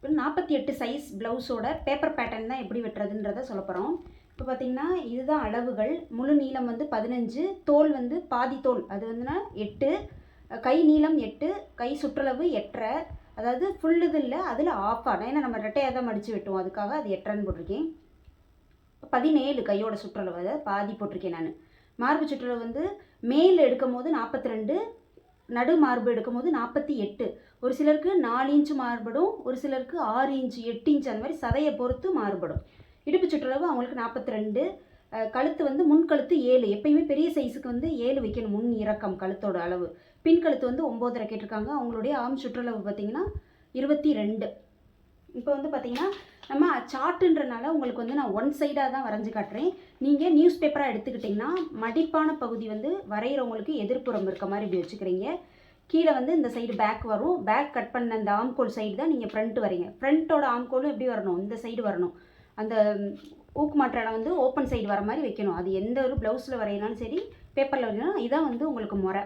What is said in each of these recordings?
இப்போ 48 சைஸ் ப்ளவுஸோட paper pattern தான் எப்படி வெட்டுறதுன்றதை சொல்ல போகிறோம். இப்போ பார்த்திங்கன்னா இதுதான் அளவுகள். முழு நீளம் வந்து 15, தோல் வந்து பாதி தோல் அது வந்துன்னா 8, கை நீளம் 8, கை சுற்றளவு 8.5, அதாவது ஃபுல் இது இல்லை, அதில் ஆஃபாக, ஏன்னா நம்ம ரெட்டையாக தான் மடித்து வெட்டுவோம், அதுக்காக அது 8.5 போட்டிருக்கேன். 17 கையோட சுற்றளவு, அதை பாதி போட்டிருக்கேன் நான். மார்பு சுற்றளவு வந்து மேல் எடுக்கும் போது 42, நடு மார்பு எடுக்கும் போது 48. ஒரு சிலருக்கு 4 இன்ச்சு மாறுபடும், ஒரு சிலருக்கு 6 இன்ச்சு 8 இன்ச்சு அந்த மாதிரி சதையை பொறுத்து மாறுபடும். இடுப்பு சுற்றளவு அவங்களுக்கு 42. கழுத்து வந்து முன்கழுத்து 7, எப்பயுமே பெரிய சைஸுக்கு வந்து 7 வைக்கணும் முன் இறக்கம் கழுத்தோட அளவு. பின் கழுத்து வந்து 9.5 கேட்டிருக்காங்க. அவங்களுடைய ஆம் சுற்றளவு பார்த்திங்கன்னா 22. இப்போ வந்து பார்த்திங்கன்னா நம்ம சார்ட்டுன்றனால உங்களுக்கு வந்து நான் ஒன் சைடாக தான் வரைஞ்சி காட்டுறேன். நீங்கள் நியூஸ் பேப்பராக எடுத்துக்கிட்டிங்கன்னா மடிப்பான பகுதி வந்து வரைகிறவங்களுக்கு எதிர்ப்புறம் இருக்க மாதிரி இப்படி வச்சுக்கிறீங்க. கீழே வந்து இந்த சைடு பேக் வரும். பேக் கட் பண்ண அந்த ஆம்கோல் சைடு தான் நீங்கள் ஃப்ரண்ட் வரீங்க. ஃப்ரண்ட்டோட ஆம்கோலும் எப்படி வரணும், இந்த சைடு வரணும். அந்த ஊக்கு மாற்ற இடம் வந்து ஓப்பன் சைடு வர மாதிரி வைக்கணும். அது எந்த ஒரு ப்ளவுஸில் வரையினாலும் சரி, பேப்பரில் வரையினாலும் இதான் வந்து உங்களுக்கு முறை.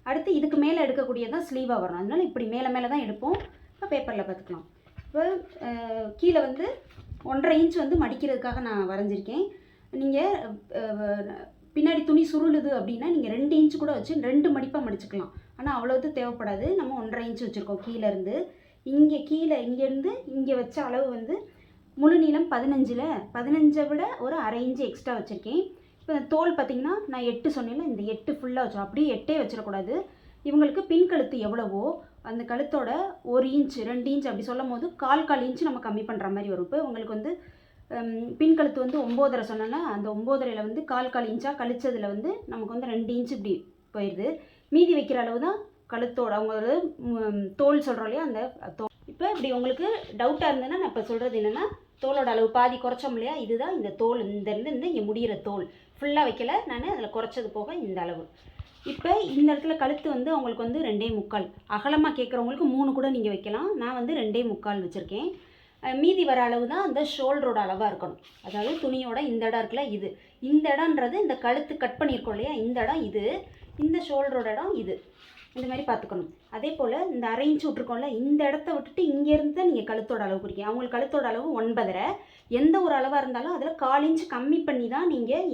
அடுத்து இதுக்கு மேலே எடுக்கக்கூடியதான் ஸ்லீவாக வரணும். அதனால் இப்படி மேலே தான் எடுப்போம். இப்போ பேப்பரில் பார்த்துக்கலாம். இப்போ கீழே வந்து 1.5 இன்ச் வந்து மடிக்கிறதுக்காக நான் வரைஞ்சிருக்கேன். நீங்கள் பின்னாடி துணி சுருளுது அப்படின்னா நீங்கள் 2 இன்ச்சு கூட வச்சு 2 மடிப்பாக மடிச்சுக்கலாம். ஆனால் அவ்வளோது தேவைப்படாது. நம்ம 1.5 இன்ச் வச்சுருக்கோம் கீழேருந்து. இங்கேருந்து இங்கே வச்ச அளவு வந்து முழு நீளம் 15 விட ஒரு 1/2 இன்ச்சு எக்ஸ்ட்ரா வச்சுருக்கேன். இப்போ தோல் பார்த்திங்கன்னா நான் 8 சொன்னேன்ல, இந்த 8 ஃபுல்லாக வச்சோம். அப்படியே 8 வச்சிடக்கூடாது. இவங்களுக்கு பின் கழுத்து எவ்வளவோ அந்த கழுத்தோட 1 இன்ச் 2 இன்ச் அப்படி சொல்லும் போது 1/4 இன்ச்சு நம்ம கம்மி பண்ணுற மாதிரி வரும். இப்போ உங்களுக்கு வந்து பின் கழுத்து வந்து 9.5 சொன்னோன்னா அந்த 9.5ல வந்து 1/4 இன்ச்சாக கழிச்சதில் வந்து நமக்கு வந்து 2 இன்ச்சு இப்படி போயிடுது. மீதி வைக்கிற அளவு தான் கழுத்தோட அவங்களோட தோல் சொல்கிறோம் இல்லையா, அந்த தோல். இப்போ இப்படி உங்களுக்கு டவுட்டாக இருந்ததுன்னா நான் இப்போ சொல்கிறது என்னென்னா, தோலோட அளவு பாதி குறைச்சோம் இல்லையா, இதுதான் இந்த தோல். இருந்து இங்கே முடிகிற தோல் ஃபுல்லாக வைக்கல நான், அதில் குறைச்சது போக இந்த அளவு. இப்போ இந்த இடத்துல கழுத்து வந்து அவங்களுக்கு வந்து 2.25. அகலமாக கேட்குறவங்களுக்கு 3 கூட நீங்கள் வைக்கலாம். நான் வந்து 2.25 வச்சுருக்கேன். மீதி வர அளவு தான் அந்த ஷோல்டரோட அளவாக இருக்கணும். அதாவது துணியோட இந்த இடம் இருக்குல்ல, இது இந்த இடம்ன்றது இந்த கழுத்து கட் பண்ணியிருக்கோம் இல்லையா, இந்த இடம் இது, இந்த ஷோல்டரோட இடம் இது, இந்த மாதிரி பார்த்துக்கணும். அதே போல் இந்த 1/2 இன்ச்சு விட்ருக்கோம்ல, இந்த இடத்த விட்டுட்டு இங்கேருந்து தான் நீங்கள் கழுத்தோட அளவு குறிக்க. அவங்களுக்கு கழுத்தோட அளவு 9.5. எந்த ஒரு அளவாக இருந்தாலும் அதில் 1/4 இன்ச்சு கம்மி பண்ணி தான் நீங்கள்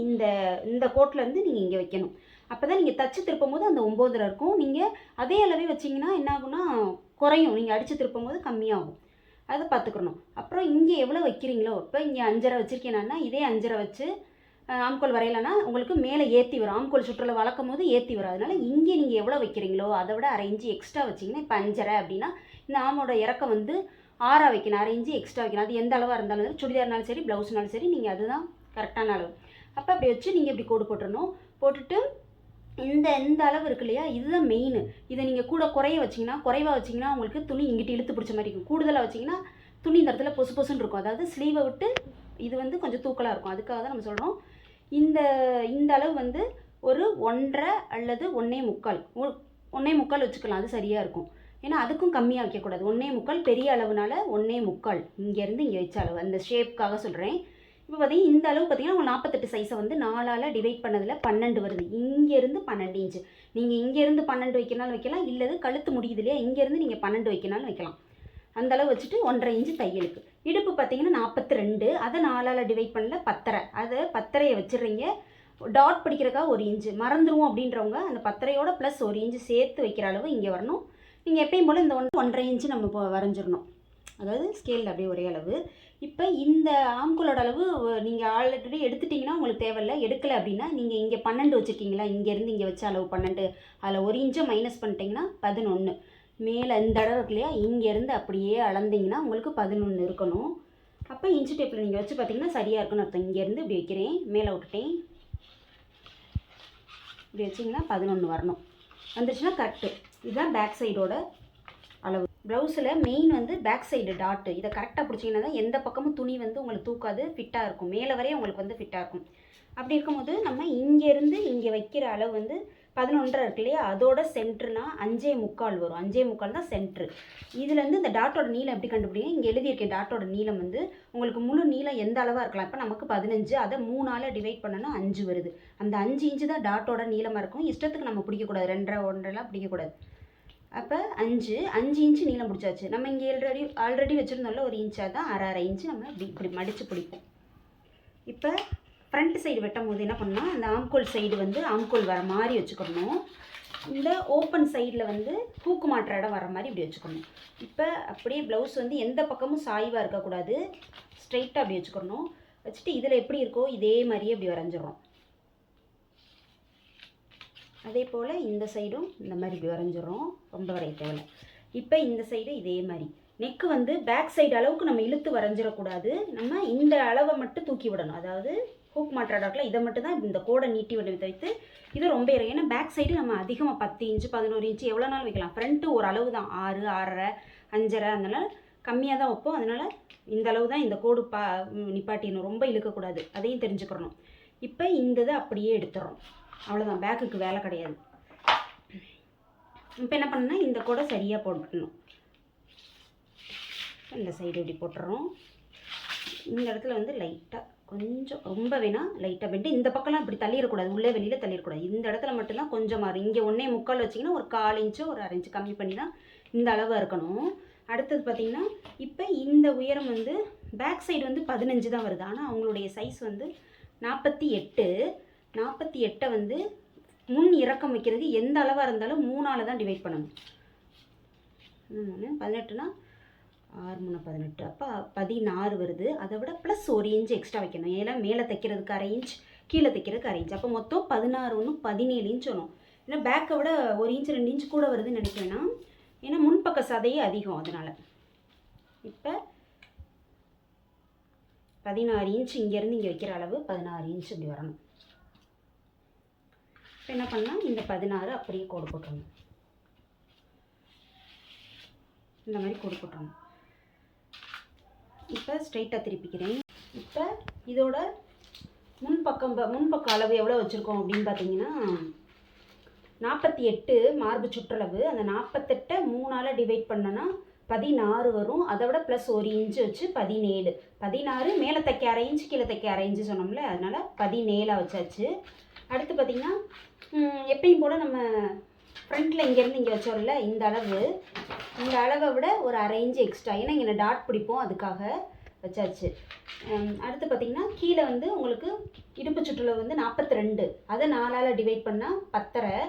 இந்த கோட்டிலேருந்து நீங்கள் இங்கே வைக்கணும். அப்போ தான் நீங்கள் தச்சு திருப்பும் போது அந்த 9.5 இருக்கும். நீங்கள் அதே அளவே வச்சிங்கன்னா என்ன ஆகும்னா குறையும், நீங்கள் அடித்து திருப்பும் போது கம்மியாகும். அதை பார்த்துக்கணும். அப்புறம் இங்கே எவ்வளோ வைக்கிறீங்களோ, இப்போ இங்கே 5.5 வச்சுருக்கேன்னா இதே 5.5 வச்சு ஆம்கோல் வரையலைன்னா உங்களுக்கு மேலே ஏற்றி வரும். ஆம்கோல் சுற்றுலா வளர்க்கும் போது ஏற்றி வரும். அதனால் இங்கே நீங்கள் எவ்வளோ வைக்கிறீங்களோ அதை விட 1/2 இன்ச்சு எக்ஸ்ட்ரா வச்சிங்கன்னா, இப்போ 5.5 அப்படின்னா இந்த ஆமோட இறக்கம் வந்து 6 வைக்கணும், 1/2 இன்ச்சு எக்ஸ்ட்ரா வைக்கணும். அது எந்த அளவாக இருந்தாலும் சுடிதார்னாலும் சரி, ப்ளவுஸ்னாலும் சரி, நீங்கள் அதுதான் கரெக்டான அளவு. அப்போ அப்படி வச்சு நீங்கள் இப்படி கோடு போட்டுடணும். போட்டுட்டு இந்த அளவு இருக்கு இல்லையா, இதுதான் மெயின். இதை நீங்கள் கூட குறைவாக வச்சிங்கன்னா உங்களுக்கு துணி இங்கிட்டு இழுத்து பிடிச்ச மாதிரி இருக்கும். கூடுதலாக வச்சிங்கன்னா துணி இந்த இடத்துல பொசு பொசுன்னு இருக்கும். அதாவது ஸ்லீவை விட்டு இது வந்து கொஞ்சம் தூக்கலாக இருக்கும். அதுக்காக தான் நம்ம சொல்கிறோம். இந்த அளவு வந்து ஒரு 1.5 அல்லது 1.25 வச்சுக்கலாம். அது சரியாக இருக்கும். ஏன்னா அதுக்கும் கம்மியாக வைக்கக்கூடாது. 1.25 பெரிய அளவுனால 1.25 இங்கேருந்து இங்கே வச்ச அளவு, அந்த ஷேப்புக்காக சொல்கிறேன். இப்போ பார்த்தீங்கன்னா இந்த அளவு பார்த்தீங்கன்னா உங்கள் 48 சைஸை வந்து 4ஆல் டிவைட் பண்ணதில் 12 வருது. இங்கேருந்து 12 இன்ச்சு. நீங்கள் இங்கேருந்து 12 வைக்கனாலும் வைக்கலாம், இல்லது கழுத்து முடியுது இல்லையா, இங்கேருந்து நீங்கள் 12 வைக்கனாலும் வைக்கலாம். அந்த அளவு வச்சுட்டு 1.5 இன்ச்சு தையலுக்கு. இடுப்பு பார்த்தீங்கன்னா 42, அதை 4ஆல் டிவைட் பண்ணல 10.5, அதை 10.5 வச்சிடுறீங்க. டாட் பிடிக்கிறக்காக 1 இன்ச்சு மறந்துடுவோம் அப்படின்றவங்க அந்த 10.5யோட ப்ளஸ் 1 இன்ச்சு சேர்த்து வைக்கிற அளவு இங்கே வரணும். நீங்கள் எப்பயும் போல் இந்த 1.5 இன்ச்சு நம்ம இப்போ வரைஞ்சிடணும். அதாவது ஸ்கேலில் அப்படியே ஒரே அளவு. இப்போ இந்த ஆம்கோலோட அளவு நீங்கள் ஆல்ரெடி எடுத்துட்டிங்கன்னா உங்களுக்கு தேவையில்லை. எடுக்கலை அப்படின்னா நீங்கள் இங்கே 12 வச்சுருக்கீங்களா, இங்கேருந்து இங்கே வச்ச அளவு 12, அதில் 1 இன்ச்சை மைனஸ் பண்ணிட்டீங்கன்னா 11. மேலே இந்த இடம் இருக்கு இல்லையா, இங்கேருந்து அப்படியே அளந்திங்கன்னா உங்களுக்கு 11 இருக்கணும். அப்போ இன்ச்சு டேப்பில் நீங்கள் வச்சு பார்த்தீங்கன்னா சரியாக இருக்குன்னு அர்த்தம். இங்கேருந்து இப்படி வைக்கிறேன், மேலே விட்டுட்டேன், இப்படி வச்சிங்கன்னா 11 வரணும். வந்துருச்சுன்னா கரெக்டு. இதுதான் பேக் சைடோட அளவு. ப்ளவுஸில் மெயின் வந்து பேக் சைடு டாட்டு. இதை கரெக்டாக பிடிச்சிங்கன்னா தான் எந்த பக்கமும் துணி வந்து உங்களுக்கு தூக்காது, ஃபிட்டாக இருக்கும். மேலே வரையும் உங்களுக்கு வந்து ஃபிட்டாக இருக்கும். அப்படி இருக்கும்போது நம்ம இங்கேருந்து இங்கே வைக்கிற அளவு வந்து 11.5 இருக்கு இல்லையா, அதோட சென்ட்ருனா 5.25 வரும். 5.25 தான் சென்ட்ரு. இதுலேருந்து இந்த டாட்டோட நீளம் எப்படி கண்டுபிடிங்க, இங்கே எழுதியிருக்கேன். டாட்டோட நீளம் வந்து உங்களுக்கு முழு நீளம் எந்த அளவாக இருக்கலாம். இப்போ நமக்கு 15, அதை 3ஆல் டிவைட் பண்ணோன்னா 5 வருது. அந்த 5 இன்ச்சு தான் டாட்டோட நீளமாக இருக்கும். இஷ்டத்துக்கு நம்ம பிடிக்கக்கூடாது, 2.5 1.5லாம் பிடிக்கக்கூடாது. அப்போ 5 இன்ச்சு நீளம் பிடிச்சாச்சு. நம்ம இங்கே ஆல்ரெடி வச்சுருந்தோம்ல ஒரு இன்ச்சாக தான் அரை இன்ச்சு நம்ம இப்படி மடித்து பிடிப்போம். இப்போ ஃப்ரண்ட் சைடு வெட்டும் போது என்ன பண்ணால் அந்த ஆம்கோல் சைடு வந்து ஆம்கோல் வர மாதிரி வச்சுக்கணும். இந்த ஓப்பன் சைடில் வந்து ஹூக்கு மாட்டுற இடம் வர மாதிரி இப்படி வச்சுக்கணும். இப்போ அப்படியே ப்ளவுஸ் வந்து எந்த பக்கமும் சாய்வாக இருக்கக்கூடாது, ஸ்ட்ரைட்டாக அப்படி வச்சுக்கணும். வச்சுட்டு இதில் எப்படி இருக்கோ இதே மாதிரியே இப்படி வரைஞ்சிடறோம். அதே போல் இந்த சைடும் இந்த மாதிரி இப்படி வரைஞ்சிடறோம், ரொம்ப வரைய தேவையில்லை. இப்போ இந்த சைடு இதே மாதிரி நெக்கு வந்து பேக் சைடு அளவுக்கு நம்ம இழுத்து வரைஞ்சிடக்கூடாது, நம்ம இந்த அளவை மட்டும் தூக்கி விடணும். அதாவது ஹூக் மாற்றாடாக்கில் இதை மட்டும் தான் இந்த கோடை நீட்டி விட வைத்து இது ரொம்ப இறங்கும். ஏன்னா பேக் சைடு நம்ம அதிகமாக 10 இன்ச்சு 11 இன்ச்சு எவ்வளோ நாள் வைக்கலாம். ஃப்ரண்ட்டு ஒரு அளவு தான் 6, 6.5, 5.5, அதனால் கம்மியாக தான் வைப்போம். அதனால் இந்த அளவு தான் இந்த கோடு நிப்பாட்டிடணும், ரொம்ப இழுக்கக்கூடாது, அதையும் தெரிஞ்சுக்கிறணும். இப்போ இந்த இதை அப்படியே எடுத்துடுறோம், அவ்வளோதான், பேக்குக்கு வேலை கிடையாது. இப்போ என்ன பண்ணால் இந்த கோடை சரியாக போட்டுக்கணும். இந்த சைடு இப்படி போட்டுறோம். இந்த இடத்துல வந்து லைட்டாக கொஞ்சம் ரொம்ப வேணால் லைட்டாக பெண்டு, இந்த பக்கம்லாம் இப்படி தள்ளிடக்கூடாது, உள்ளே வெளியில் தள்ளிடக்கூடாது. இந்த இடத்துல மட்டும்தான் கொஞ்சம் மாறும். இங்கே 1.75 வச்சிங்கன்னா ஒரு 1/4 இன்ச்சு ஒரு 1/2 இன்ச்சு கம்மி பண்ணி தான் இந்த அளவாக இருக்கணும். அடுத்தது பார்த்திங்கன்னா இப்போ இந்த உயரம் வந்து பேக் சைடு வந்து 15 தான் வருது. ஆனால் அவங்களுடைய சைஸ் வந்து 48 வந்து முன் இறக்கம் வைக்கிறது எந்த அளவாக இருந்தாலும் 3ஆல் தான் டிவைட் பண்ணணும். 18னா 6 3 18, அப்போ 16 வருது. அதை விட ப்ளஸ் 1 இன்ச் எக்ஸ்ட்ரா வைக்கணும். ஏன்னா மேலே தைக்கிறதுக்கு 1/2 இன்ச், கீழே தைக்கிறதுக்கு 1/2 இன்ச், அப்போ மொத்தம் 16 1 17 இன்ச் வரும். ஏன்னா பேக்கை விட 1 இன்ச் 2 இன்ச் கூட வருதுன்னு நினைக்கிறேன்னா, ஏன்னா முன்பக்க சதையே அதிகம் அதனால். இப்போ 16 இன்ச் இங்கேருந்து இங்கே வைக்கிற அளவு 16 இன்ச் இப்படி வரணும். இப்போ என்ன பண்ணால் இந்த 16 அப்படியே கோடு போட்டுறணும், இந்த மாதிரி கோடு போட்டுறணும். இப்போ ஸ்ட்ரைட்டாக திருப்பிக்கிறேன். இப்போ இதோட முன்பக்கம் அளவு எவ்வளோ வச்சுருக்கோம் அப்படின்னு பார்த்தீங்கன்னா 48 மார்பு சுற்றளவு. அந்த 48 3ஆல் டிவைட் பண்ணோன்னா 16 வரும். அதை விட ப்ளஸ் 1 இன்ச்சு வச்சு 17. 16 மேலே தைக்க 1/2 இன்ச்சு, கீழே தைக்க 1/2 இன்ச்சு சொன்னோம்ல, அதனால் 17 வச்சாச்சு. அடுத்து பார்த்திங்கன்னா எப்பயும் போல் நம்ம ஃப்ரண்ட்டில் இங்கேருந்து இங்கே வச்சோம்ல, இந்த அளவை விட ஒரு 1/2 இன்ச்சு எக்ஸ்ட்ரா, ஏன்னா இங்கே டாட் பிடிப்போம் அதுக்காக வச்சாச்சு. அடுத்து பார்த்திங்கன்னா கீழே வந்து உங்களுக்கு இடுப்பு சுற்றளவு வந்து 42, அதை 4ஆல் டிவைட் பண்ணால் 10.5.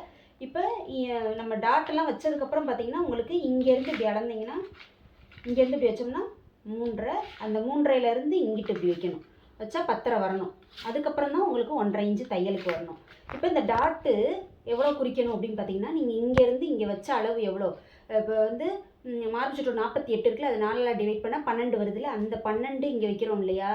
இப்போ நம்ம டாட்டெல்லாம் வச்சதுக்கப்புறம் பார்த்திங்கன்னா உங்களுக்கு இங்கேருந்து இப்படி அளந்திங்கன்னா, இங்கேருந்து இப்படி வச்சோம்னா 3.5, அந்த 3.5லேருந்து இங்கிட்டு இப்படி வைக்கணும், வச்சா 10.5 வரணும். அதுக்கப்புறம் தான் உங்களுக்கு 1/2 இன்ச்சு தையலுக்கு வரணும். இப்போ இந்த டாட்டு எவ்வளோ குறிக்கணும் அப்படின்னு பார்த்தீங்கன்னா, நீங்கள் இங்கேருந்து இங்கே வச்ச அளவு எவ்வளோ, இப்போ வந்து மார்பு சுற்று 48 இருக்குல்ல, அது 4ஆல் டிவைட் பண்ணால் 12 வருதுல்ல, அந்த 12 இங்கே வைக்கிறோம் இல்லையா,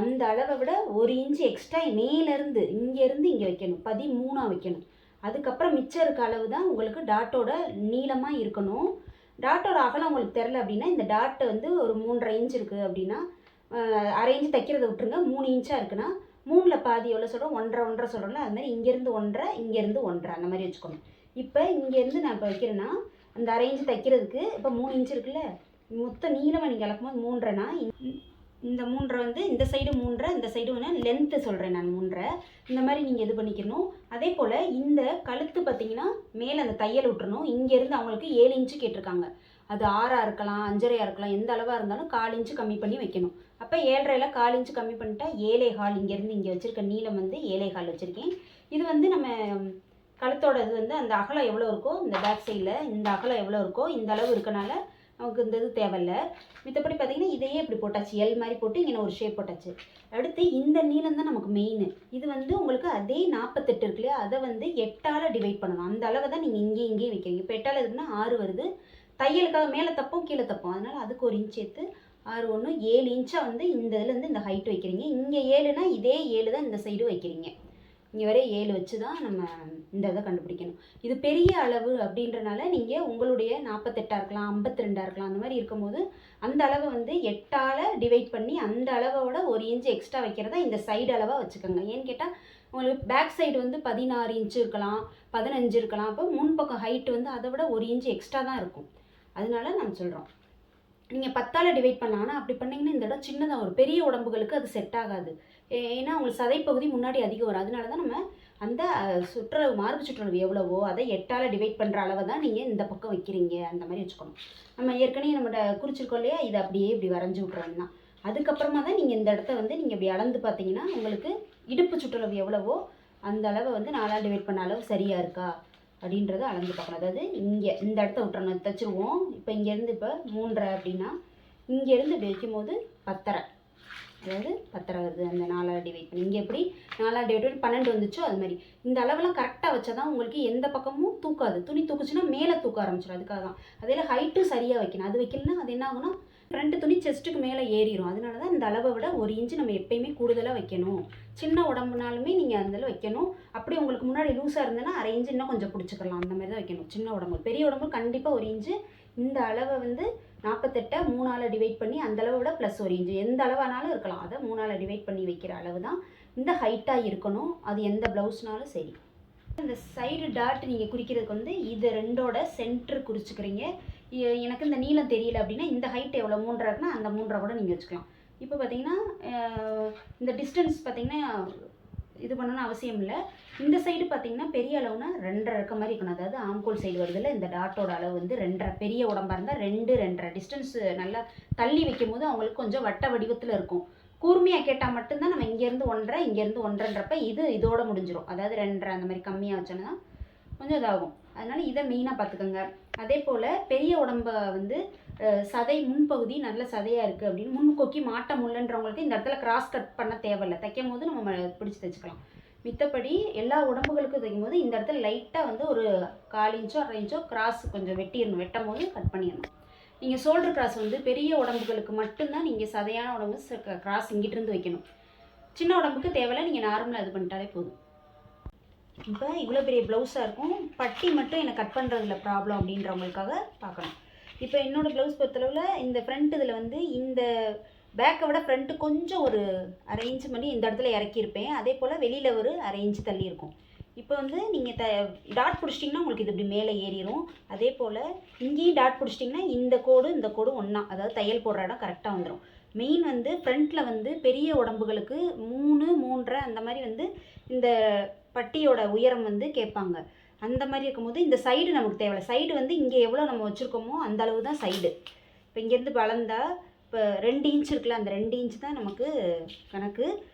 அந்த அளவை விட 1 இன்ச்சு எக்ஸ்ட்ரா மேலேருந்து இங்கேருந்து இங்கே வைக்கணும், 13 வைக்கணும். அதுக்கப்புறம் மிச்சம் இருக்க அளவு தான் உங்களுக்கு டாட்டோட நீளமாக இருக்கணும். டாட்டோட அகலம் உங்களுக்கு தெரில அப்படின்னா, இந்த டாட்டை வந்து ஒரு 3.5 இன்ச் இருக்குது அப்படின்னா 1/2 இன்ச்சு தைக்கிறத விட்டுருங்க, 3 இன்ச்சாக இருக்குன்னா 3ல் பாதி எவ்வளோ சொல்கிறோம், 1.5 சொல்கிறோம்ல, அது மாதிரி இங்கேருந்து 1.5 இங்கேருந்து 1.5 அந்த மாதிரி வச்சுக்கணும். இப்போ இங்கேருந்து நான் இப்போ வைக்கிறேன்னா அந்த 1/2 இன்ச்சு தைக்கிறதுக்கு இப்போ 3 இன்ச்சு இருக்குல்ல, மொத்த நீளமாக நீங்கள் இழக்கும்போது 3.5னா இந்த 3.5 வந்து இந்த சைடு 3.5, இந்த சைடு வந்து லென்த்து சொல்கிறேன் நான் 3.5, இந்த மாதிரி நீங்கள் இது பண்ணிக்கணும். அதே போல் இந்த கழுத்து பார்த்திங்கன்னா மேலே அந்த தையல் விட்டுறணும். இங்கேருந்து அவங்களுக்கு 7 இன்ச்சு கேட்டிருக்காங்க, அது 6ஆக இருக்கலாம் 5.5 இருக்கலாம், எந்த அளவாக இருந்தாலும் 1/4 இன்ச்சு கம்மி பண்ணி வைக்கணும். அப்போ 7.5ல் 1/4 இன்ச்சு கம்மி பண்ணிட்டா 7.25, இங்கேருந்து இங்கே வச்சுருக்க நீளம் வந்து 7.25 வச்சுருக்கேன். இது வந்து நம்ம கழுத்தோட இது வந்து அந்த அகலம் எவ்வளோ இருக்கோ, இந்த பேக் சைடில் இந்த அகலம் எவ்வளோ இருக்கோ இந்த அளவு இருக்கனால நமக்கு இந்த இது தேவையில்லை. மித்தபடி பார்த்திங்கன்னா இதையே இப்படி போட்டாச்சு, எல் மாதிரி போட்டு இங்கே ஒரு ஷேப் போட்டாச்சு. அடுத்து இந்த நீளம் தான் நமக்கு மெயின். இது வந்து உங்களுக்கு அதே 48 இருக்கு இல்லையா, அதை வந்து 8ஆல் டிவைட் பண்ணணும். அந்த அளவை தான் நீங்கள் இங்கேயும் வைக்கிறீங்க. இப்போ 8ஆல் இருக்குன்னா 6 வருது. தையலுக்காக மேலே தப்போம் கீழே தப்போம், அதனால் அதுக்கு 1 இன்ச் சேர்த்து 6 1 7 இன்ச்சாக வந்து இந்த இதுலேருந்து இந்த ஹைட் வைக்கிறீங்க. இங்கே 7னா இதே 7 தான் இந்த சைடு வைக்கிறீங்க. இங்கே வரை 7 வச்சு தான் நம்ம இந்த இதை கண்டுபிடிக்கணும். இது பெரிய அளவு அப்படின்றனால நீங்கள் உங்களுடைய 48 இருக்கலாம் 52 இருக்கலாம், அந்த மாதிரி இருக்கும்போது அந்த அளவை வந்து 8ஆல் டிவைட் பண்ணி அந்த அளவோட 1 இன்ச்சு எக்ஸ்ட்ரா வைக்கிறதா இந்த சைடு அளவாக வச்சுக்கோங்க. ஏன்னு கேட்டால் உங்களுக்கு பேக் சைடு வந்து 16 இன்ச்சு இருக்கலாம் 15 இருக்கலாம், அப்போ முன்பக்கம் ஹைட்டு வந்து அதை விட 1 இன்ச்சு எக்ஸ்ட்ரா தான் இருக்கும். அதனால நம்ம சொல்கிறோம் நீங்கள் 10ஆல் டிவைட் பண்ணாங்கன்னா அப்படி பண்ணிங்கன்னா இந்த இடம் சின்னதாக ஒரு பெரிய உடம்புகளுக்கு அது செட் ஆகாது. ஏன்னா உங்களுக்கு சதைப்பகுதி முன்னாடி அதிகம் வரும். அதனால தான் நம்ம அந்த சுற்றளவு மார்பு சுற்றளவு எவ்வளவோ அதை 8ஆல் டிவைட் பண்ணுற அளவை தான் நீங்கள் இந்த பக்கம் வைக்கிறீங்க. அந்த மாதிரி வச்சுக்கணும். நம்ம ஏற்கனவே நம்மகிட்ட குறிச்சிருக்கோம் இல்லையா, இதை அப்படியே இப்படி வரைஞ்சி விட்றோம்னா அதுக்கப்புறமா தான் நீங்கள் இந்த இடத்த வந்து நீங்கள் இப்படி அளந்து பார்த்தீங்கன்னா உங்களுக்கு இடுப்பு சுற்றளவு எவ்வளவோ அந்த அளவை வந்து 4ஆல் டிவைட் பண்ண அளவு சரியாக இருக்கா அப்படின்றத அளந்து பார்க்கணும். அதாவது இங்கே இந்த இடத்த விட்டுறணும், தைச்சிருவோம். இப்போ இங்கேருந்து இப்போ 3.5 அப்படின்னா இங்கேருந்து இப்படி வைக்கும்போது 10.5, அதாவது 10.5 வருது. அந்த 4ஆல் டிவைட் பண்ணி இங்கே எப்படி 4ஆல் டிவைட் பண்ணி 12 வந்துச்சோ அது மாதிரி இந்த அளவெல்லாம் கரெக்டாக வச்சா தான் உங்களுக்கு எந்த பக்கமும் தூக்காது. துணி தூக்குச்சுன்னா மேலே தூக்க ஆரம்பிச்சிடும். அதுக்காக தான் அதில் ஹைட்டும் சரியாக வைக்கணும். அது வைக்கலன்னா அது என்ன ஆகுனா ஃப்ரண்ட் துணி செஸ்ட்டுக்கு மேலே ஏறிடும். அதனால தான் இந்த அளவை விட 1 இன்ச்சு நம்ம எப்பயுமே கூடுதலாக வைக்கணும். சின்ன உடம்புனாலுமே நீங்கள் அதில் வைக்கணும். அப்படி உங்களுக்கு முன்னாடி லூஸாக இருந்ததுன்னா 1/2 இன்ச்சு இன்னும் கொஞ்சம் பிடிச்சிக்கலாம். அந்த மாதிரி தான் வைக்கணும். சின்ன உடம்பு. பெரிய உடம்பு கண்டிப்பாக 1 இன்ச்சு. இந்த அளவை வந்து 48 3ஆல் டிவைட் பண்ணி அந்த அளவை விட +1 இன்ச்சு எந்த அளவானாலும் இருக்கலாம். அதை 3ஆல் டிவைட் பண்ணி வைக்கிற அளவு தான் இந்த ஹைட்டாக இருக்கணும். அது எந்த ப்ளவுஸ்னாலும் சரி. இந்த சைடு டாட் நீங்கள் குறிக்கிறதுக்கு வந்து இது 2ஓட சென்டர் குறிச்சிக்கிறீங்க. எனக்கு இந்த நீளம் தெரியல அப்படின்னா இந்த ஹைட் எவ்வளோ 3.5 இருக்குன்னா அந்த 3.5 கூட நீங்கள் வச்சுக்கலாம். இப்போ பார்த்தீங்கன்னா இந்த டிஸ்டன்ஸ் பார்த்தீங்கன்னா இது பண்ணணும்னு அவசியம் இல்லை. இந்த சைடு பார்த்தீங்கன்னா பெரிய அளவுனா 2.5 இருக்க மாதிரி இருக்கணும். அதாவது ஆம்கோல் சைடு வருதில்ல, இந்த டாட்டோட அளவு வந்து 2.5. பெரிய உடம்பாக இருந்தால் 2.5 டிஸ்டன்ஸ் நல்லா தள்ளி வைக்கும் போது அவங்களுக்கு கொஞ்சம் வட்ட வடிவத்தில் இருக்கும். கூர்மையாக கேட்டால் மட்டும்தான் நம்ம இங்கேருந்து 1.5 இங்கேருந்து 1.5ன்றப்ப இதோட முடிஞ்சிடும். அதாவது 2.5 அந்த மாதிரி கம்மியாக வச்சோன்னா கொஞ்சம் இதாகும். அதனால் இதை மெயினாக பார்த்துக்கோங்க. அதே போல் பெரிய உடம்பை வந்து சதை முன்பகுதி நல்ல சதையாக இருக்குது அப்படின்னு முன்கோக்கி மாட்ட முடியலன்றவங்களுக்கு இந்த இடத்துல கிராஸ் கட் பண்ண தேவையில்லை. தைக்கும் போது நம்ம பிடிச்சி தைச்சிக்கலாம். மித்தபடி எல்லா உடம்புகளுக்கும் தைக்கும் போது இந்த இடத்துல லைட்டாக வந்து ஒரு 1/4 இன்ச்சோ 1/2 இன்ச்சோ கிராஸ் கொஞ்சம் வெட்டிடணும். வெட்டும் போது கட் பண்ணிடணும். நீங்கள் ஷோல்டர் கிராஸ் வந்து பெரிய உடம்புகளுக்கு மட்டும்தான் நீங்கள் சதையான உடம்பு கிராஸ் இங்கிட்டிருந்து வைக்கணும். சின்ன உடம்புக்கு தேவையில்லை. நீங்கள் நார்மலாக இது பண்ணிட்டாலே போதும். இப்போ இவ்வளோ பெரிய ப்ளவுஸாக இருக்கும். பட்டி மட்டும் எனக்கு கட் பண்ணுறதுல ப்ராப்ளம் அப்படின்றவங்களுக்காக பார்க்கணும். இப்போ என்னோடய ப்ளவுஸ் பொறுத்தளவில் இந்த ஃப்ரண்ட் இதில் வந்து இந்த பேக்கை விட ஃப்ரண்ட்டு கொஞ்சம் ஒரு 1/2 இன்ச்சு பண்ணி இந்த இடத்துல இறக்கியிருப்பேன். அதே போல் வெளியில் ஒரு 1/2 இன்ச்சு தள்ளி இருக்கும். இப்போ வந்து நீங்கள் டாட் பிடிச்சிட்டிங்கன்னா உங்களுக்கு இது இப்படி மேலே ஏறிடும். அதே போல் இங்கேயும் டாட் பிடிச்சிட்டிங்கன்னா இந்த கோடு ஒன்றா, அதாவது தையல் போடுற இடம் கரெக்டாக வந்துடும். மெயின் வந்து ஃப்ரண்ட்டில் வந்து பெரிய உடம்புகளுக்கு 3 3.5 அந்த மாதிரி வந்து இந்த பட்டியோட உயரம் வந்து கேட்பாங்க. அந்த மாதிரி இருக்கும்போது இந்த சைடு நமக்கு தேவையில்லை. சைடு வந்து இங்கே எவ்வளோ நம்ம வச்சுருக்கோமோ அந்த அளவு தான் சைடு. இப்போ இங்கேருந்து வளர்ந்தா இப்போ 2 இன்ச் இருக்குல்ல, அந்த 2 இன்ச் தான் நமக்கு கணக்கு.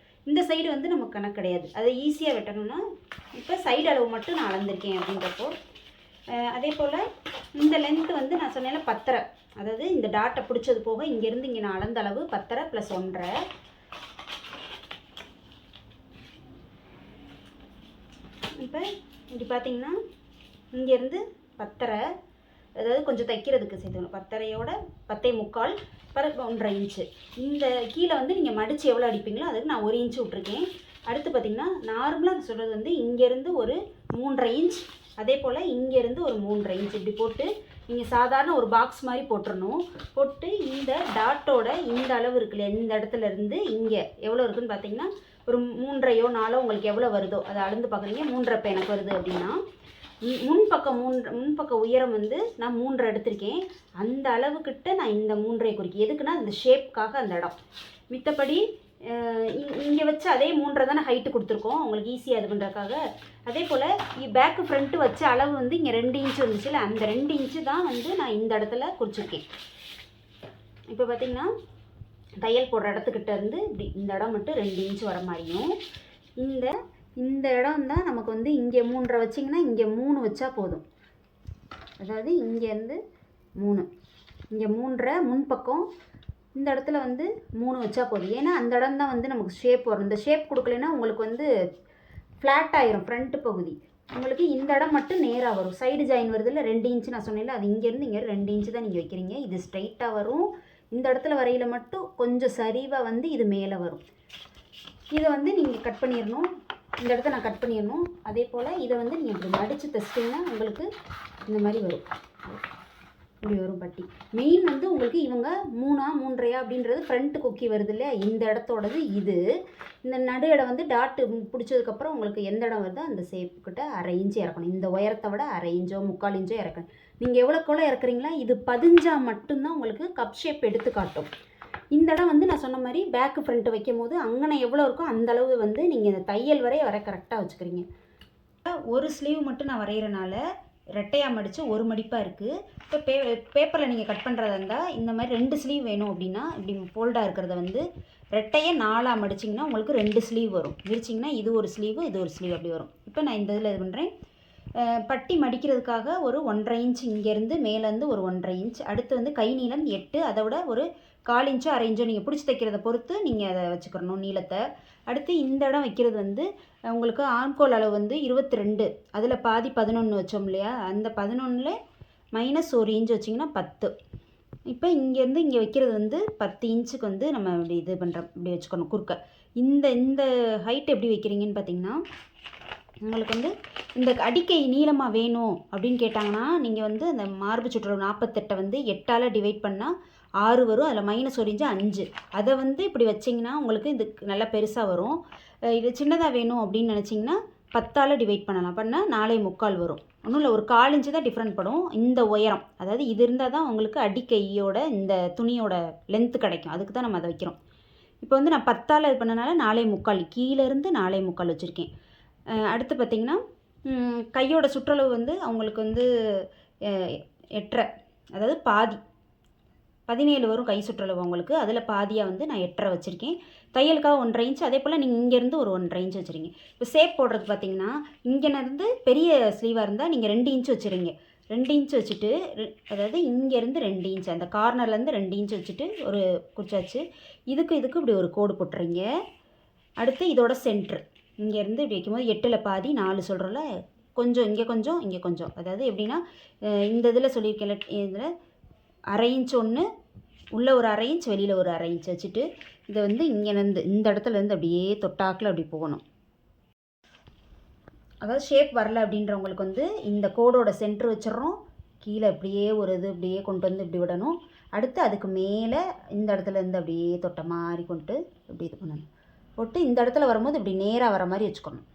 இந்த சைடு வந்து நமக்கு கணக்கு கிடையாது. அதை ஈஸியாக வெட்டணும்னா இப்போ சைடு அளவு மட்டும் நான் அளந்திருக்கேன் அப்படின்றப்போ. அதே போல் இந்த லென்த்து வந்து நான் சொன்னேன்ல 10.5, அதாவது இந்த டாட்டை பிடிச்சது போக இங்கேருந்து இங்கே நான் அளந்த அளவு 10.5 + 1.5. இப்போ இப்படி பார்த்தீங்கன்னா இங்கேருந்து 10.5, அதாவது கொஞ்சம் தைக்கிறதுக்கு சேர்த்துக்கணும். 10.5யோட 10.75 பிறகு 1.5 இன்ச்சு. இந்த கீழே வந்து நீங்கள் மடித்து எவ்வளோ அடிப்பீங்களோ அதுக்கு நான் 1 இன்ச்சு விட்ருக்கேன். அடுத்து பார்த்திங்கன்னா நார்மலாக சொல்கிறது வந்து இங்கேருந்து ஒரு 3.5 இன்ச், அதே போல் இங்கேருந்து ஒரு 3.5 இன்ச் இப்படி போட்டு நீங்கள் சாதாரண ஒரு பாக்ஸ் மாதிரி போட்டுடணும். போட்டு இந்த டாட்டோட இந்த அளவு இருக்கு இல்லையா, இந்த இடத்துல இருந்து இங்கே எவ்வளோ இருக்குதுன்னு பார்த்தீங்கன்னா ஒரு 3.5 4 உங்களுக்கு எவ்வளோ வருதோ அதை அளந்து பார்க்குறீங்க. 3.5 இப்போ எனக்கு வருது அப்படின்னா முன்பக்க உயரம் வந்து நான் 3 எடுத்திருக்கேன். அந்த அளவுக்கிட்ட நான் இந்த 3 குறிக்கேன். எதுக்குன்னா இந்த ஷேப்காக அந்த இடம். மித்தபடி இங்கே வச்சு அதே 3 தானே ஹைட்டு கொடுத்துருக்கோம் உங்களுக்கு ஈஸியாக இது பண்ணுறதுக்காக. அதே போல் பேக்கு ஃப்ரண்ட்டு வச்ச அளவு வந்து இங்கே 2 இன்ச்சு வந்துச்சுல்ல, அந்த 2 இன்ச்சு தான் வந்து நான் இந்த இடத்துல குறிச்சிருக்கேன். இப்போ பார்த்திங்கன்னா தையல் போடுற இடத்துக்கிட்ட இருந்து இப்படி இந்த இடம் மட்டும் 2 இன்ச்சு வர மாதிரியும், இந்த இடம் தான் நமக்கு வந்து இங்கே 3.5 வச்சிங்கன்னா இங்கே 3 வச்சா போதும். அதாவது இங்கேருந்து 3, இங்கே 3.5 முன்பக்கம், இந்த இடத்துல வந்து 3 வச்சா போதும். ஏன்னா அந்த இடம் தான் வந்து நமக்கு ஷேப் வரும். இந்த ஷேப் கொடுக்கலைன்னா உங்களுக்கு வந்து ஃப்ளாட் ஆயிரும் ஃப்ரண்ட்டு பகுதி. உங்களுக்கு இந்த இடம் மட்டும் நேராக வரும். சைடு ஜாயின் வருதில்ல 2 இன்ச்சு நான் சொன்னேன்ல, அது இங்கேருந்து இங்கே 2 இன்ச்சு தான் நீங்கள் வைக்கிறீங்க. இது ஸ்ட்ரைட்டாக வரும். இந்த இடத்துல வரையில் மட்டும் கொஞ்சம் சரிவாக வந்து இது மேலே வரும். இதை வந்து நீங்கள் கட் பண்ணிடணும். இந்த இடத்த நான் கட் பண்ணிடணும். அதே போல் இதை வந்து நீங்கள் இப்படி மடித்து தைச்சிட்டிங்கன்னா உங்களுக்கு இந்த மாதிரி வரும். இப்படி வரும் பட்டி. மெயின் வந்து உங்களுக்கு இவங்க 3 3.5 அப்படின்றது ஃப்ரண்ட்டு கொக்கி வருது இல்லையா, இந்த இடத்தோடது இது. இந்த நடு இடம் வந்து டாட்டு பிடிச்சதுக்கப்புறம் உங்களுக்கு எந்த இடம் வருதோ அந்த ஷேப்புக்கிட்ட 1/2 இன்ச்சு இறக்கணும். இந்த உயரத்தை விட 1/2 இன்ச்சோ 3/4 இன்ச்சோ இறக்கணும். நீங்கள் எவ்வளோக்குள்ள இறக்குறீங்களா இது பதிஞ்சால் மட்டும்தான் உங்களுக்கு கப் ஷேப் எடுத்து காட்டும். இந்த இடம் வந்து நான் சொன்ன மாதிரி பேக்கு ஃப்ரண்ட்டு வைக்கும் போது அங்கனை எவ்வளோ இருக்கோ அந்தளவு வந்து நீங்கள் இந்த தையல் வரை கரெக்டாக வச்சுக்கிறீங்க. ஒரு ஸ்லீவ் மட்டும் நான் வரைகிறனால ரெட்டையாக மடித்து ஒரு மடிப்பாக இருக்குது. இப்போ பேப்பரில் நீங்கள் கட் பண்ணுறதா இருந்தால் இந்த மாதிரி 2 ஸ்லீவ் வேணும் அப்படின்னா இப்படி ஃபோல்டாக இருக்கிறத வந்து ரெட்டையை 4ஆக மடிச்சிங்கன்னா உங்களுக்கு 2 ஸ்லீவ் வரும். விரிச்சிங்கன்னா இது ஒரு ஸ்லீவு இது ஒரு ஸ்லீவ் அப்படி வரும். இப்போ நான் இந்த இதில் இது பண்ணுறேன். பட்டி மடிக்கிறதுக்காக ஒரு 1.5 இன்ச் இங்கேருந்து மேலேருந்து ஒரு 1.5 இன்ச். அடுத்து வந்து கை நீளம் 8, அதை விட ஒரு 1/4 இன்ச்சோ 1/2 இன்ச்சோ நீங்கள் பிடிச்சி தைக்கிறத பொறுத்து நீங்கள் அதை வச்சுக்கிறணும் நீளத்தை. அடுத்து இந்த இடம் வைக்கிறது வந்து உங்களுக்கு ஆம்கோல் அளவு வந்து 22, அதில் பாதி 11 வச்சோம் இல்லையா, அந்த 11ல் -1 இன்ச் வச்சிங்கன்னா 10. இப்போ இங்கேருந்து இங்கே வைக்கிறது வந்து 10 இன்ச்சுக்கு வந்து நம்ம இப்படி இது பண்ணுறோம், இப்படி வச்சுக்கணும் குறுக்க. இந்த ஹைட் எப்படி வைக்கிறீங்கன்னு பார்த்தீங்கன்னா, உங்களுக்கு வந்து இந்த அடிக்கை நீளமாக வேணும் அப்படின்னு கேட்டாங்கன்னா நீங்கள் வந்து அந்த மார்பு சுற்றளவு 48 வந்து 8ஆல் டிவைட் பண்ணால் 6 வரும். அதில் -1 இன்ச்சு 5. அதை வந்து இப்படி வச்சிங்கன்னா உங்களுக்கு இது நல்லா பெருசாக வரும். இது சின்னதாக வேணும் அப்படின்னு நினச்சிங்கன்னா 10ஆல் டிவைட் பண்ணலாம். பண்ணால் 4.25 வரும். ஒன்றும் இல்லை, ஒரு 1/4 இன்ச்சு தான் டிஃப்ரெண்ட் படும். இந்த உயரம், அதாவது இது இருந்தால் தான் உங்களுக்கு அடிக்கையோட இந்த துணியோட லென்த்து கிடைக்கும். அதுக்கு தான் நம்ம அதை வைக்கிறோம். இப்போ வந்து நான் 10ஆல் இது பண்ணனால 4.25, கீழேருந்து 4.25 வச்சுருக்கேன். அடுத்து பார்த்திங்கன்னா கையோட சுற்றளவு வந்து அவங்களுக்கு வந்து 8.5, அதாவது பாதி 17 வரும் கை சுற்றளவு அவங்களுக்கு. அதில் பாதியாக வந்து நான் 8.5 வச்சுருக்கேன். தையலுக்காக 1.5 இன்ச். அதே போல் நீங்கள் இங்கேருந்து ஒரு 1.5 இன்ச் வச்சுருங்க. இப்போ ஷேப் போடுறதுக்கு பார்த்தீங்கன்னா இங்கேருந்து பெரிய ஸ்லீவாக இருந்தால் நீங்கள் 2 இன்ச் வச்சுருங்க. 2 இன்ச் வச்சுட்டு, அதாவது இங்கேருந்து 2 இன்ச், அந்த கார்னர்லேருந்து 2 இன்ச் வச்சுட்டு ஒரு குறிச்சாச்சு. இதுக்கு இப்படி ஒரு கோடு போட்டுறீங்க. அடுத்து இதோட சென்ட்ரு இங்கேருந்து இப்படி வைக்கும்போது 8ல் பாதி 4 சொல்கிறோம்ல, கொஞ்சம் இங்கே கொஞ்சம் இங்கே கொஞ்சம், அதாவது எப்படின்னா இந்த இதில் சொல்லியிருக்கேன், இதில் 1/2 இன்ச் ஒன்று, உள்ளே ஒரு 1/2 இன்ச், வெளியில் ஒரு 1/2 இன்ச் வச்சுட்டு இதை வந்து இங்கேருந்து இந்த இடத்துலேருந்து அப்படியே தொட்டாக்கில் அப்படி போகணும். அதாவது ஷேப் வரல அப்படின்றவங்களுக்கு வந்து இந்த கோடோட சென்ட்ரு வச்சிடறோம். கீழே அப்படியே ஒரு இது இப்படியே கொண்டு வந்து இப்படி விடணும். அடுத்து அதுக்கு மேலே இந்த இடத்துலேருந்து அப்படியே தொட்ட மாதிரி கொண்டு இப்படி இது பண்ணணும். போட்டு இந்த இடத்துல வரும்போது இப்படி நேராக வர மாதிரி வச்சுக்கணும்.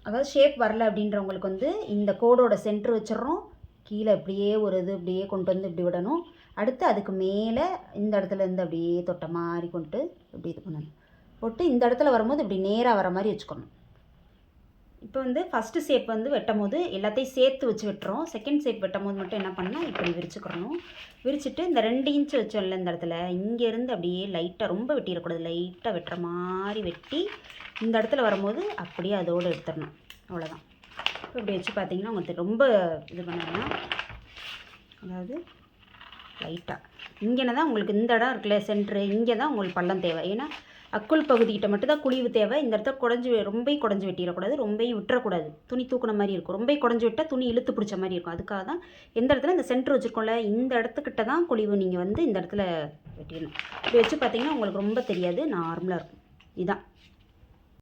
அதாவது ஷேப் வரல அப்படின்றவங்களுக்கு வந்து இந்த கோடோட சென்ட்ரு வச்சிடறோம். கீழே அப்படியே ஒரு இது இப்படியே கொண்டு வந்து இப்படி விடணும். அடுத்து அதுக்கு மேலே இந்த இடத்துலேருந்து அப்படியே தொட்ட மாதிரி கொண்டு இப்படி இது பண்ணணும். போட்டு இந்த இடத்துல வரும்போது இப்படி நேராக வர மாதிரி வச்சுக்கணும். இப்போ வந்து ஃபஸ்ட்டு ஷேப் வந்து வெட்டும் போது எல்லாத்தையும் சேர்த்து வச்சு வெட்டுறோம். செகண்ட் ஷேப் வெட்டும் போது மட்டும் என்ன பண்ணால் இப்படி விரிச்சுக்கிறணும். விரிச்சுட்டு இந்த 2 இன்ச் வச்சோம்ல இந்த இடத்துல, இங்கேருந்து அப்படியே லைட்டாக, ரொம்ப வெட்டிடக்கூடாது, லைட்டாக வெட்டுற மாதிரி வெட்டி இந்த இடத்துல வரும்போது அப்படியே அதோடு எடுத்துடணும். அவ்வளோதான். இப்போ இப்படி வச்சு பார்த்தீங்கன்னா உங்களுக்கு ரொம்ப இது பண்ணணும்னா, அதாவது லைட்டாக இங்கே தான் உங்களுக்கு இந்த இடம் இருக்குல்ல சென்ட்ரு, இங்கே தான் உங்களுக்கு பள்ளம் தேவை. ஏன்னா அக்குள் பகுதிக்கிட்ட மட்டும் தான் குழிவு தேவை. இந்த இடத்த ரொம்ப குடஞ்சி வெட்டிடக்கூடாது, ரொம்ப விட்டுறக்கூடாது. துணி தூக்குன மாதிரி இருக்கும். ரொம்ப குடஞ்சி விட்டால் துணி இழுத்து பிடிச்ச மாதிரி இருக்கும். அதுக்காக தான் எந்த இடத்துல இந்த சென்ட்ரு வச்சுருக்கோம்ல, இந்த இடத்துக்கிட்ட தான் குழிவு நீங்கள் வந்து இந்த இடத்துல வெட்டிடணும். இப்படி வச்சு பார்த்தீங்கன்னா உங்களுக்கு ரொம்ப தெரியாது, நார்மலாக இருக்கும். இதுதான்.